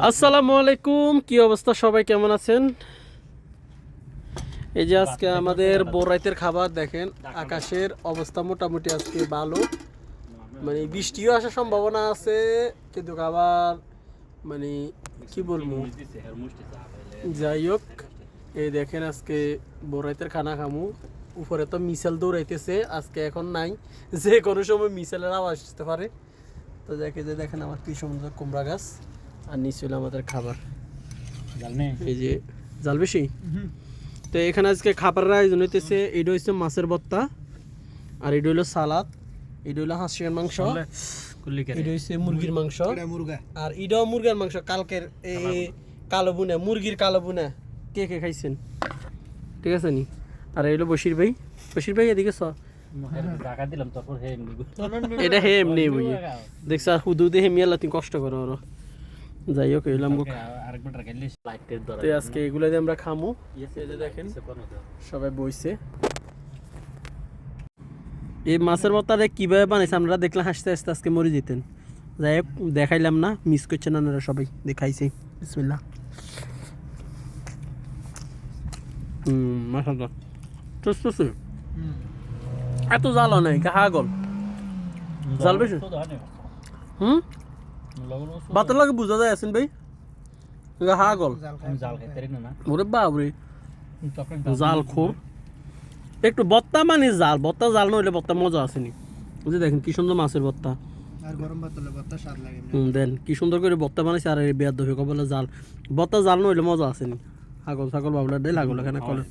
আসসালামু আলাইকুম, কি অবস্থা সবাই, কেমন আছেন? এই যে আজকে আমাদের বোরাইতের খাবার দেখেন, আকাশের অবস্থা মোটামুটি আজকে ভালো, মানে বৃষ্টিও আসার সম্ভাবনা আছে, কিন্তু আবার মানে কি বলবো, যাই হোক এই দেখেন আজকে বোরাইতের খানা খামু। উপরে তো মিসাইল দৌড়াইতেছে আজকে, এখন নাই, যে কোনো সময় মিসাইলের আওয়াজ আসতে পারে। তো দেখেন আমার কি সুন্দর কুমড়া গাছ, আর নিচে হলো আমাদের খাবার। এই যে জাল বেশি, তো এখানে আজকে খাবারের আয়োজন হইতেছে। এটা হচ্ছে মাছের ভর্তা, আর এটা হলো সালাদ, এটা হলো হাঁসের মাংস, এটা হচ্ছে মুরগির মাংস, আর এটাও মুরগির মাংস কালকের কালো বুনা, মুরগির কালো বুনা। কে কে খাইছেন? ঠিক আছে নি? আর এই হলো বশির ভাই, বশির ভাই এদিকে এটা হে এমনি বুঝি দেখছ, হুদু দিয়ে হেমিয়ালা তুমি কষ্ট করো আরো। যাই হোক এলাম তো আজকে এগুলো দিয়ে আমরা খামু। দেখেন সবাই বইছে। এই মাছের ভর্তাটা কিভাবে বানাইছে আমরা দেখলাম, হাসতে হাসতে আজকে মরে যেতেন। যাই হোক দেখাইলাম না, মিস করছেন আপনারা সবাই, দেখাইছি। বিসমিল্লাহ। মাশাআল্লাহ টুসটুসি, এত জ্বালা নাই, কাহা গল জাল বেশি। বাতের লাগে বুঝা যায় আছেন ভাই, হা গল ওরে বাবরে, জাল খোর। একটু বত্তা মানে জাল, বত্তা জাল নইলে বত্তা মজা আসেনি। বুঝে দেখেন কি সুন্দর মাছের বত্তা, আর গরম ভাত হলে বত্তা স্বাদ লাগে। দেন কি সুন্দর করে বত্তা বানাইছে। আর এই বেয়াদ দফে কবলে জাল, বত্তা জাল নইলে মজা আসেনি। ছাগল ছাগল বাবলা দেয় লাগল এখানে কলে।